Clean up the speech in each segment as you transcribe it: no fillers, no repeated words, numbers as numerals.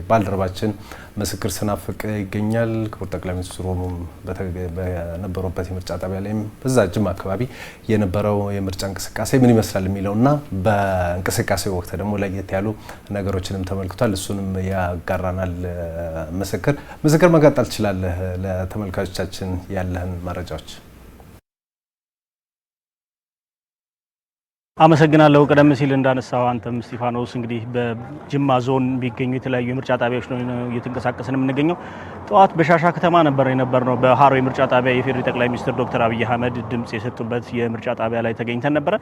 ባልደረባችን ምስክር ስናፍቅ ይገኛል። ክቡር ጠቅላይ ሚኒስትሩ በነበሩበት የምርጫ ጣቢያ ላይም በዛ ጅማ አካባቢ የነበረው የምርጫ እንቅስቃሴ ምን ይመስላል የሚለውና በእንቅስቃሴው ወቅት ደግሞ ለየት ያሉ ነገሮችንም ተመልክቷል። እሱንም ያጋራናል። ምስክር መቀጠል ትችላለህ። ለተመልካቾቻችን ያለህን መረጃዎች አመሰግናለሁ። ቀደም ሲል እንዳነሳው አንተም ስቲፋኖስ እንግዲህ በጅማ ዞን ቢገኙ የተለያዩ የምርጫ ጣቢያዎች ነው እየተንቀሳቀስን የምንገኘው። ጠዋት በሻሻ ከተማ የነበርነው በሃሮ የምርጫ ጣቢያ የፌዴራል ጠቅላይ ሚኒስትር ዶክተር አብይ አህመድ ድምጽ የሰጡበት የምርጫ ጣቢያ ላይ ተገኝተን ነበረ።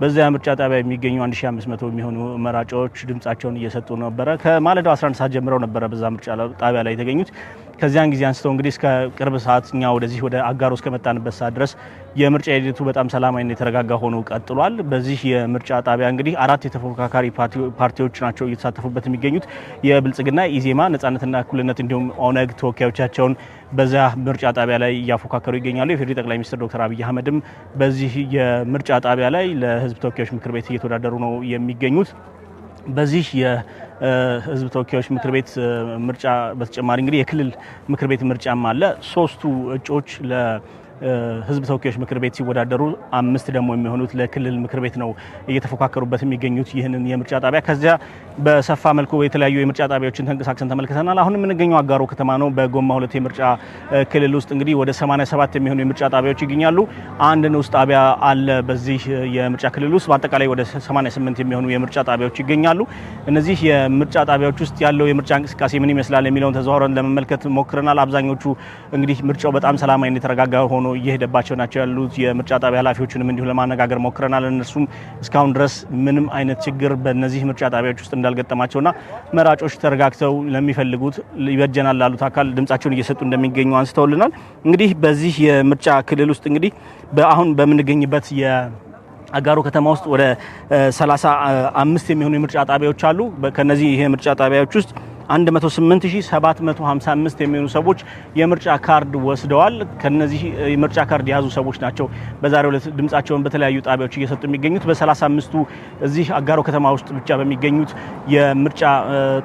በዚያ ምርጫ ጣቢያ የሚገኙ 1500 የሚሆኑ መራጮች ድምጻቸውን እየሰጡ ነበረ። ከማለዳው 11 ሰዓት ጀምረው ነበረ በዛ ምርጫ ጣቢያ ላይ የተገኙት። ከዚያን ጊዜ አንስተው እንግዲህ እስከ ቅርብ ሰዓትኛ ወደዚህ ወደ አጋሮ እስከመጣንበት ሰዓት ድረስ የምርጫ ሂደቱ በጣም ሰላማዊና የተረጋጋ ሆኖ ቀጥሏል። በዚህ የምርጫ ጣቢያ እንግዲህ 4 የተፎካካሪ ፓርቲዎች ናቸው እየተሳተፉበት የሚገኙት። የብልጽግና፣ ኢዜማ፣ ነጻነትና እኩልነት እንዲሁም ኦነግ ተወካዮቻቸውን በዛ ምርጫ ጣቢያ ላይ እያፎካከሩ ይገኛሉ። የፌዴራል ጠቅላይ ሚኒስትር ዶክተር አብይ አህመድም በዚህ የምርጫ ጣቢያ ላይ ለሕዝብ ተወካዮች ምክር ቤት እየተወዳደሩ ነው የሚገኙት። በዚህ የህዝብ ተወካዮች ምክር ቤት ምርጫ በተጨማሪ እንግዲህ የክልል ምክር ቤት ምርጫም አለ። 3ቱ እጩዎች ለህዝብ ተወካዮች ምክር ቤት ሲወዳደሩ 5 ደግሞ የሚሆኑት ለክልል ምክር ቤት ነው እየተፎካከሩበት የሚገኙት ይህንን የምርጫ ጣቢያ። ከዚያ በሰፋ መልኩ የተለያዩ የምርጫ ጣቢያዎችን ተንቀሳቅሰን ተመልክተናል። አሁን የምንገኘው አጋሮ ከተማ ነው። በጎማ 2 የምርጫ ክልል ውስጥ እንግዲህ ወደ 87 የሚሆኑ የምርጫ ጣቢያዎች ይገኛሉ። አንድ ንዑስ ጣቢያ አለ በዚህ የምርጫ ክልል ውስጥ። በአጠቃላይ ወደ 88 የሚሆኑ የምርጫ ጣቢያዎች ይገኛሉ። እነዚህ የምርጫ ጣቢያዎች ውስጥ ያለው የምርጫ እንቅስቃሴ ምን ይመስላል የሚለውን ተዘዋውረን ለመመልከት ሞክረናል። አብዛኞቹ እንግዲህ ምርጫው በጣም ሰላማዊና የተረጋጋ ሆኖ እየሄደባቸው ናቸው ያሉት። የምርጫ ጣቢያ ኃላፊዎችንም እንዲሁ ለማነጋገር ሞክረናል። እነሱም እስካሁን ድረስ ምንም አይነት ችግር በእነዚህ ምርጫ ጣቢያዎች ውስጥ እንዳልገጠማቸውና መራጮች ተረጋግተው ለሚፈልጉት ይበጀናል ላሉት አካል ድምጻቸውን እየሰጡ እንደሚገኙ አንስተውልናል። እንግዲህ በዚህ የምርጫ ክልል ውስጥ እንግዲህ አሁን በምንገኝበት አጋሮ ከተማ ውስጥ ወደ 35 የሚሆኑ የምርጫ ጣቢያዎች አሉ። ከነዚህ የምርጫ ጣቢያዎች ውስጥ 108755 የሚሆኑ ሰዎች የምርጫ ካርድ ወስደዋል። ከነዚህ የምርጫ ካርድ የያዙ ሰዎች ናቸው በዛሬው ዕለት ድምጻቸውን በተለያዩ ጣቢያዎች እየሰጡ የሚገኙት። በ35ቱ እዚህ አጋሮ ከተማ ውስጥ ብቻ በሚገኙት የምርጫ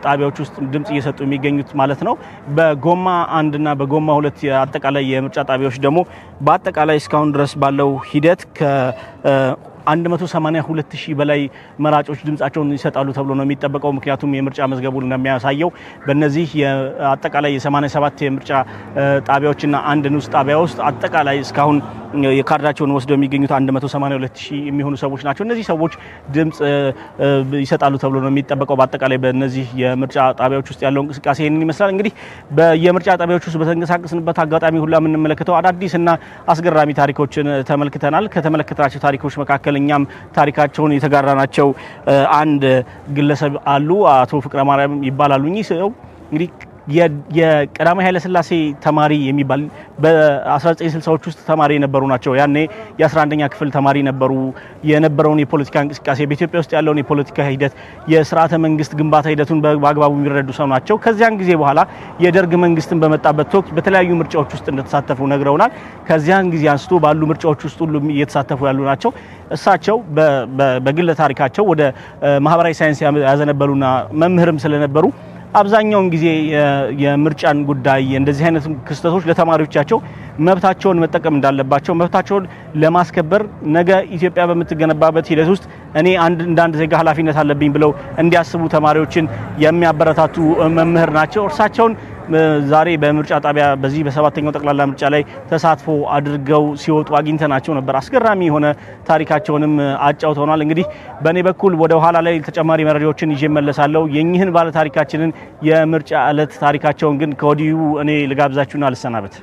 ጣቢያዎች ውስጥ ድምጽ እየሰጡ የሚገኙት ማለት ነው። በጎማ 1 እና በጎማ 2 አጠቃላይ የምርጫ ጣቢያዎች ደግሞ በአጠቃላይ እስካሁን ድረስ ባለው ሂደት 182,000 በላይ መራጮች ድምጻቸውን ይሰጣሉ ተብሎ ነው የሚጠበቀው። ምክንያቱም የምርጫ መዝገቡን እንደሚያሳየው በእነዚህ አጠቃላይ የ87 የምርጫ ጣቢያዎችና አንድ ንዑስ ጣቢያ ውስጥ አጠቃላይ እስካሁን የካርዳቸውን ወስደው የሚገኙት 182,000 የሚሆኑ ሰዎች ናቸው። እነዚህ ሰዎች ድምጽ ይሰጣሉ ተብሎ ነው የሚጠበቀው። በአጠቃላይ በእነዚህ የምርጫ ጣቢያዎች ውስጥ ያለው እንቅስቃሴ ይህንን ይመስላል። እንግዲህ በየምርጫ ጣቢያዎች ውስጥ በተንቀሳቀስንበት አጋጣሚ ሁላ የምንመለከተው አዳዲስና አስገራሚ ታሪኮችን ተመልክተናል። ከተመለከታቸው ታሪኮች መካከል እኛም ታሪካቸውን የተጋራናቸው አንድ ግለሰብ አሉ። አቶ ፍቅረ ማርያም ይባላሉ። እኚህ ሰው እንግዲህ የቀዳማዊ ኃይለ ሥላሴ ተማሪ የሚባል በ1960ዎች ውስጥ ተማሪ የነበሩ ናቸው። ያኔ የ11ኛ ክፍል ተማሪ ነበሩ። የነበረውን የፖለቲካ እንቅስቃሴ በኢትዮጵያ ውስጥ ያለውን የፖለቲካ ሂደት የስርዓተ መንግስት ግንባታ ሂደቱን በአግባቡ የሚረዱ ሰው ናቸው። ከዚያን ጊዜ በኋላ የደርግ መንግስትን በመጣበት ወቅት በተለያዩ ምርጫዎች ውስጥ እንደተሳተፉ ነግረውናል። ከዚያን ጊዜ አንስቶ ባሉ ምርጫዎች ውስጥ ሁሉ እየተሳተፉ ያሉ ናቸው። እሳቸው በግለ ታሪካቸው ወደ ማህበራዊ ሳይንስ ያዘነበሉና መምህርም ስለነበሩ አብዛኛውን ጊዜ የምርጫን ጉዳይ እንደዚህ አይነት ክስተቶች ለተማሪዎቻቸው መብታቸውን መጠቀም እንዳለባቸው መብታቸውን ለማስከበር ነገ ኢትዮጵያ በምትገነባበት ሂደት ውስጥ እኔ አንድ ዜጋ ኃላፊነት አለብኝ ብለው እንዲያስቡ ተማሪዎችን የሚያበረታቱ መምህር ናቸው። እርሳቸውን ዛሬ በምርጫ ጣቢያ በዚህ በ7ኛው ጠቅላላ ምርጫ ላይ ተሳትፎ አድርገው ሲወጡ አግኝተናቸው ነበር። አስገራሚ የሆነ ታሪካቸውንም አጫውተውናል። እንግዲህ በእኔ በኩል ወደ ኋላ ላይ ተጨማሪ መረጃዎችን ይዤ መለሳለሁ። የኚህን ባለ ታሪካችንን የምርጫ ዕለት ታሪካቸውን ግን ከወዲሁ እኔ ልጋብዛችሁና ልሰናበት።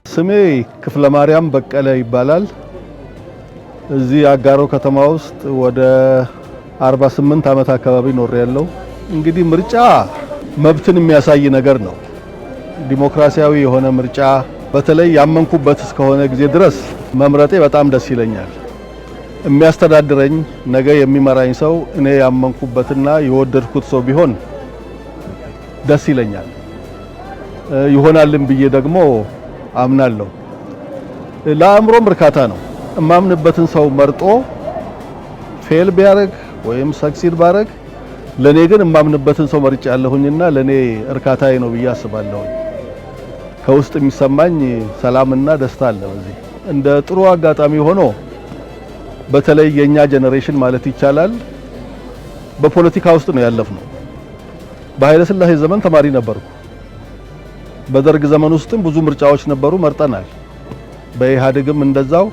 ስሜ ክፍለ ማርያም በቀለ ይባላል። እዚህ አጋሮ ከተማ ውስጥ ወደ 48 ዓመት አካባቢ ኖር ያለው። እንግዲህ ምርጫ መብትን የሚያሳይ ነገር ነው። ዲሞክራሲያዊ የሆነ ምርጫ በተለይ ያመንኩበት እስከሆነ ጊዜ ድረስ መምረጤ በጣም ደስ ይለኛል። የሚያስተዳድረኝ ነገ የሚመራኝ ሰው እኔ ያመንኩበትና የወደድኩት ሰው ቢሆን ደስ ይለኛል። ይሆናልም ብዬ ደግሞ አምናለሁ። ለአእምሮም እርካታ ነው። እማምንበትን ሰው መርጦ ፌል ቢያረግ ወይም ሰክሲድ ባረግ ለኔ ግን እማምንበትን ሰው መርጫለሁኝና ለኔ እርካታዬ ነው ብዬ አስባለሁ። ከውስጥ የሚሰማኝ ሰላምና ደስታ አለ። በዚህ እንደ ጥሩ አጋጣሚ ሆኖ በተለይ የኛ ጄኔሬሽን ማለት ይቻላል በፖለቲካ ውስጥ ነው ያለፍነው። በኃይለ ሥላሴ ዘመን ተማሪ ነበርኩ። በደርግ ዘመን ውስጥም ብዙ ምርጫዎች ነበሩ፣ መርጠናል። በኢህአዴግም እንደዛው።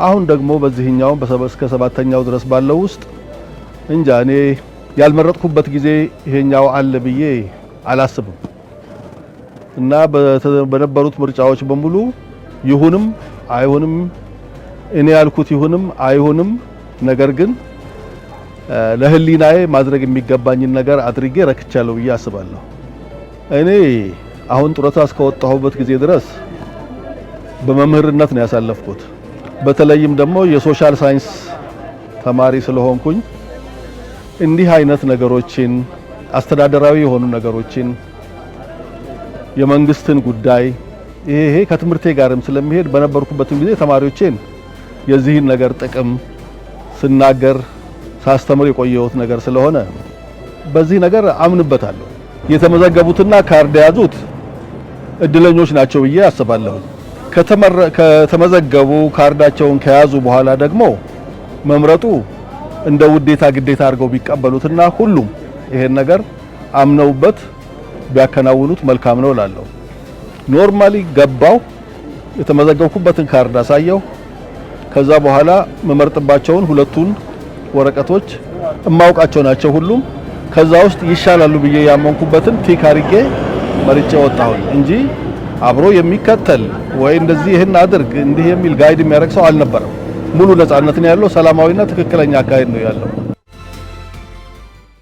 አሁን ደግሞ በዚህኛው እስከ 7ኛው ድረስ ባለው ውስጥ እንጃ እኔ ያልመረጥኩበት ጊዜ ይሄኛው አለ ብዬ አላስብም። እና በነበሩት ምርጫዎች በሙሉ ይሁንም አይሁንም እኔ ያልኩት ይሁንም አይሁንም፣ ነገር ግን ለህሊናዬ ማድረግ የሚገባኝን ነገር አድርጌ ረክቻለሁ ብዬ አስባለሁ። እኔ አሁን ጡረታ እስከወጣሁበት ጊዜ ድረስ በመምህርነት ነው ያሳለፍኩት። በተለይም ደግሞ የሶሻል ሳይንስ ተማሪ ስለሆንኩኝ እንዲህ አይነት ነገሮችን አስተዳደራዊ የሆኑ ነገሮችን የመንግስትን ጉዳይ ይሄ ከትምህርቴ ጋርም ስለሚሄድ በነበርኩበትም ጊዜ ተማሪዎቼን የዚህን ነገር ጥቅም ስናገር ሳስተምር የቆየሁት ነገር ስለሆነ በዚህ ነገር አምንበታለሁ። የተመዘገቡትና ካርድ የያዙት እድለኞች ናቸው ብዬ አስባለሁ። ከተመዘገቡ ካርዳቸውን ከያዙ በኋላ ደግሞ መምረጡ እንደ ውዴታ ግዴታ አድርገው ቢቀበሉትና ሁሉም ይሄን ነገር አምነውበት ቢያከናውኑት መልካም ነው እላለሁ። ኖርማሊ ገባው፣ የተመዘገብኩበትን ካርድ አሳየው። ከዛ በኋላ መመርጥባቸውን ሁለቱን ወረቀቶች እማውቃቸው ናቸው ሁሉም። ከዛ ውስጥ ይሻላሉ ብዬ ያመንኩበትን ቲክ አድርጌ መርጬ ወጣሁ እንጂ አብሮ የሚከተል ወይ እንደዚህ ይሄን አድርግ እንዲህ የሚል ጋይድ የሚያደርግ ሰው አልነበረም። ሙሉ ነፃነት ነው ያለው። ሰላማዊና ትክክለኛ አካሄድ ነው ያለው።